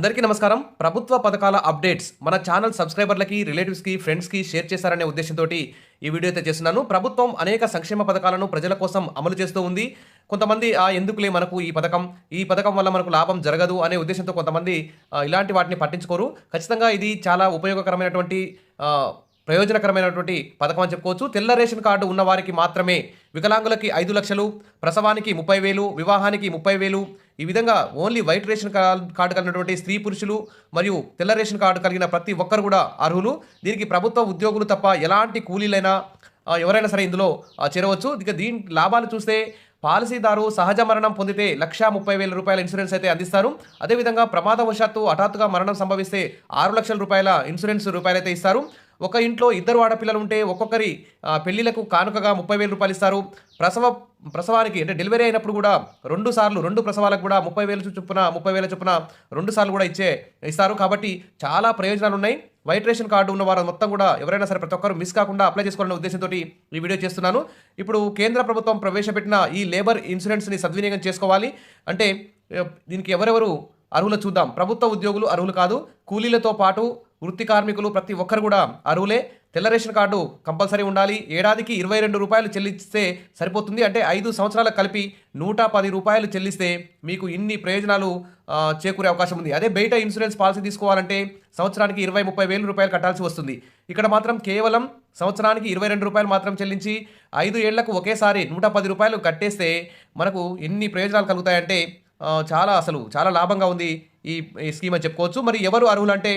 అందరికీ నమస్కారం. ప్రభుత్వ పథకాల అప్డేట్స్ మన ఛానల్ సబ్స్క్రైబర్లకి, రిలేటివ్స్‌కి, ఫ్రెండ్స్‌కి షేర్ చేశారనే ఉద్దేశంతోటి ఈ వీడియో అయితే చేస్తున్నాను. ప్రభుత్వం అనేక సంక్షేమ పథకాలను ప్రజల కోసం అమలు చేస్తూ ఉంది. కొంతమంది ఎందుకులే మనకు ఈ పథకం వల్ల మనకు లాభం జరగదు అనే ఉద్దేశంతో కొంతమంది ఇలాంటి వాటిని పట్టించుకోరు. ఖచ్చితంగా ఇది చాలా ఉపయోగకరమైనటువంటి ప్రయోజనకరమైనటువంటి పథకం అని చెప్పుకోవచ్చు. తెల్ల రేషన్ కార్డు ఉన్న వారికి మాత్రమే వికలాంగులకి 5 లక్షలు, ప్రసవానికి 30,000, వివాహానికి 30,000 ఈ విధంగా ఓన్లీ వైట్ రేషన్ కార్డు కలిగినటువంటి స్త్రీ పురుషులు మరియు తెల్ల రేషన్ కార్డు కలిగిన ప్రతి ఒక్కరు కూడా అర్హులు. దీనికి ప్రభుత్వ ఉద్యోగులు తప్ప ఎలాంటి కూలీలైనా ఎవరైనా సరే ఇందులో చేరవచ్చు. ఇక దీని లాభాలు చూస్తే పాలసీదారు సహజ మరణం పొందితే ₹1,30,000 ఇన్సూరెన్స్ అయితే అందిస్తారు. అదేవిధంగా ప్రమాదవశాత్తు హఠాత్తుగా మరణం సంభవిస్తే ₹6,00,000 ఇన్సూరెన్స్ రూపాయలైతే ఇస్తారు. ఒక ఇంట్లో ఇద్దరు ఆడపిల్లలు ఉంటే ఒక్కొక్కరి పెళ్లిలకు కానుకగా ₹30,000 ఇస్తారు. ప్రసవానికి అంటే డెలివరీ అయినప్పుడు కూడా 2 ప్రసవాలకు కూడా 30,000 చొప్పున 2 సార్లు కూడా ఇస్తారు. కాబట్టి చాలా ప్రయోజనాలు ఉన్నాయి. వైట్ రేషన్ కార్డు ఉన్న వారు మొత్తం కూడా ఎవరైనా సరే ప్రతి ఒక్కరు మిస్ కాకుండా అప్లై చేసుకోవాలనే ఉద్దేశంతో ఈ వీడియో చేస్తున్నాను. ఇప్పుడు కేంద్ర ప్రభుత్వం ప్రవేశపెట్టిన ఈ లేబర్ ఇన్సూరెన్స్ని సద్వినియోగం చేసుకోవాలి. అంటే దీనికి ఎవరెవరు అర్హులు చూద్దాం. ప్రభుత్వ ఉద్యోగులు అర్హులు కాదు. కూలీలతో పాటు వృత్తి కార్మికులు ప్రతి ఒక్కరు కూడా అర్హులే. తెల్ల రేషన్ కార్డు కంపల్సరీ ఉండాలి. ఏడాదికి ₹22 చెల్లిస్తే సరిపోతుంది. అంటే 5 సంవత్సరాలకు కలిపి ₹110 చెల్లిస్తే మీకు ఇన్ని ప్రయోజనాలు చేకూరే అవకాశం ఉంది. అదే బయట ఇన్సూరెన్స్ పాలసీ తీసుకోవాలంటే సంవత్సరానికి 20-30,000 కట్టాల్సి వస్తుంది. ఇక్కడ మాత్రం కేవలం సంవత్సరానికి ₹22 మాత్రం చెల్లించి 5 ఏళ్లకు ఒకేసారి ₹110 కట్టేస్తే మనకు ఎన్ని ప్రయోజనాలు కలుగుతాయంటే చాలా లాభంగా ఉంది ఈ స్కీమ్ అని చెప్పుకోవచ్చు. మరి ఎవరు అర్హులు అంటే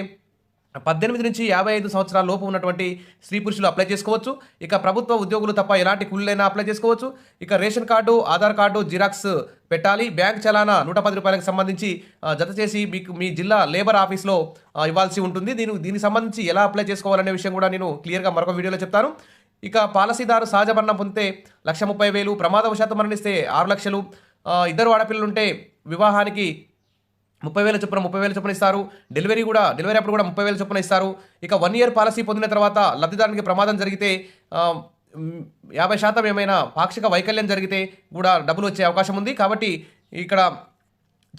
18 నుంచి 55 సంవత్సరాల లోపు ఉన్నటువంటి స్త్రీ పురుషులు అప్లై చేసుకోవచ్చు. ఇక ప్రభుత్వ ఉద్యోగులు తప్ప ఎలాంటి కూలీలైనా అప్లై చేసుకోవచ్చు. ఇక ration card, Aadhaar card xerox పెట్టాలి. బ్యాంక్ చలానా ₹110కి సంబంధించి జత చేసి మీకు మీ జిల్లా లేబర్ ఆఫీస్లో ఇవ్వాల్సి ఉంటుంది. దీనికి సంబంధించి ఎలా అప్లై చేసుకోవాలనే విషయం కూడా నేను క్లియర్గా మరొక వీడియోలో చెప్తాను. ఇక పాలసీదారు సహజ మరణం పొందితే ₹130,000, ప్రమాదవశాత్తు మరణిస్తే ₹6,00,000, ఇద్దరు ఆడపిల్లలుంటే వివాహానికి 30,000 చొప్పున ఇస్తారు. డెలివరీ అప్పుడు కూడా 30,000 చొప్పున ఇస్తారు. ఇక 1 ఇయర్ పాలసీ పొందిన తర్వాత లబ్ధిదారునికి ప్రమాదం జరిగితే 50% ఏమైనా పాక్షిక వైకల్యం జరిగితే కూడా డబ్బులు వచ్చే అవకాశం ఉంది. కాబట్టి ఇక్కడ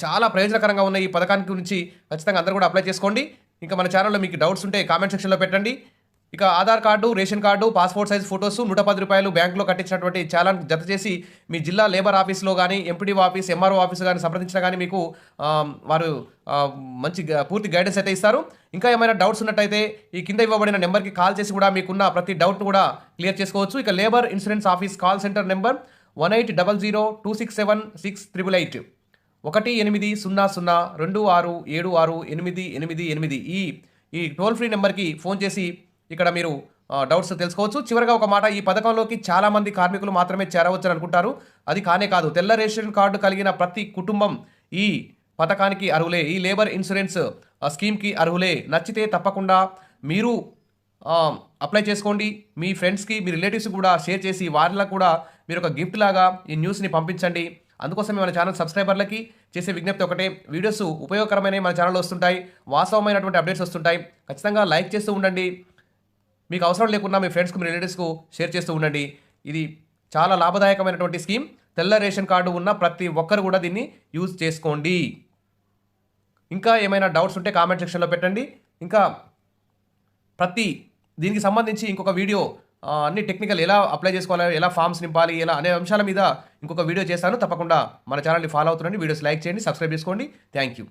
చాలా ప్రయోజనకరంగా ఉన్న ఈ పథకానికి గురించి ఖచ్చితంగా అందరూ కూడా అప్లై చేసుకోండి. ఇంకా మన ఛానల్లో మీకు డౌట్స్ ఉంటే కామెంట్ సెక్షన్లో పెట్టండి. ఇక Aadhaar card, ration card, passport size photos, ₹110 బ్యాంకులో కట్టించినటువంటి చాలాన్ జత చేసి మీ జిల్లా లేబర్ ఆఫీస్లో కానీ, ఎంపీడీఓ ఆఫీస్, ఎంఆర్ఓ ఆఫీస్ కానీ సంప్రదించినా కానీ మీకు వారు మంచి పూర్తి గైడెన్స్ అయితే ఇస్తారు. ఇంకా ఏమైనా డౌట్స్ ఉన్నట్టయితే ఈ కింద ఇవ్వబడిన నెంబర్కి కాల్ చేసి కూడా మీకున్న ప్రతి డౌట్ను కూడా క్లియర్ చేసుకోవచ్చు. ఇక labour insurance office call centre number 1800-267-6888 1800-267688 ఈ టోల్ ఫ్రీ నెంబర్కి ఫోన్ చేసి ఇక్కడ మీరు డౌట్స్ తెలుసుకోవచ్చు. చివరిగా ఒక మాట, ఈ పథకంలోకి చాలామంది కార్మికులు మాత్రమే చేరవచ్చని అనుకుంటారు. అది కానే కాదు. తెల్ల రేషన్ కార్డు కలిగిన ప్రతి కుటుంబం ఈ పథకానికి అర్హులే. ఈ లేబర్ ఇన్సూరెన్స్ స్కీమ్కి అర్హులే. నచ్చితే తప్పకుండా మీరు అప్లై చేసుకోండి. మీ ఫ్రెండ్స్కి, మీ రిలేటివ్స్కి కూడా షేర్ చేసి వారిలో కూడా మీరు ఒక గిఫ్ట్ లాగా ఈ న్యూస్ని పంపించండి. అందుకోసమే మన ఛానల్ సబ్స్క్రైబర్లకి చేసే విజ్ఞప్తి ఒకటే, వీడియోస్ ఉపయోగకరమైనవి మన ఛానల్లో వస్తుంటాయి, వాస్తవమైనటువంటి అప్డేట్స్ వస్తుంటాయి. ఖచ్చితంగా లైక్ చేస్తూ ఉండండి. మీకు అవసరం లేకున్నా మీ ఫ్రెండ్స్కి, మీ రిలేటివ్స్కు షేర్ చేస్తూ ఉండండి. ఇది చాలా లాభదాయకమైనటువంటి స్కీమ్. తెల్ల రేషన్ కార్డు ఉన్న ప్రతి ఒక్కరు కూడా దీన్ని యూజ్ చేసుకోండి. ఇంకా ఏమైనా డౌట్స్ ఉంటే కామెంట్ సెక్షన్లో పెట్టండి. ఇంకా దీనికి సంబంధించి ఇంకొక వీడియో అన్ని టెక్నికల్ ఎలా అప్లై చేసుకోవాలి, ఎలా ఫామ్స్ నింపాలి, ఎలా అనే అంశాల మీద ఇంకొక వీడియో చేస్తాను. తప్పకుండా మన ఛానల్ని ఫాలో అవుతుండండి. వీడియోస్ లైక్ చేయండి, సబ్స్క్రైబ్ చేసుకోండి. Thank you.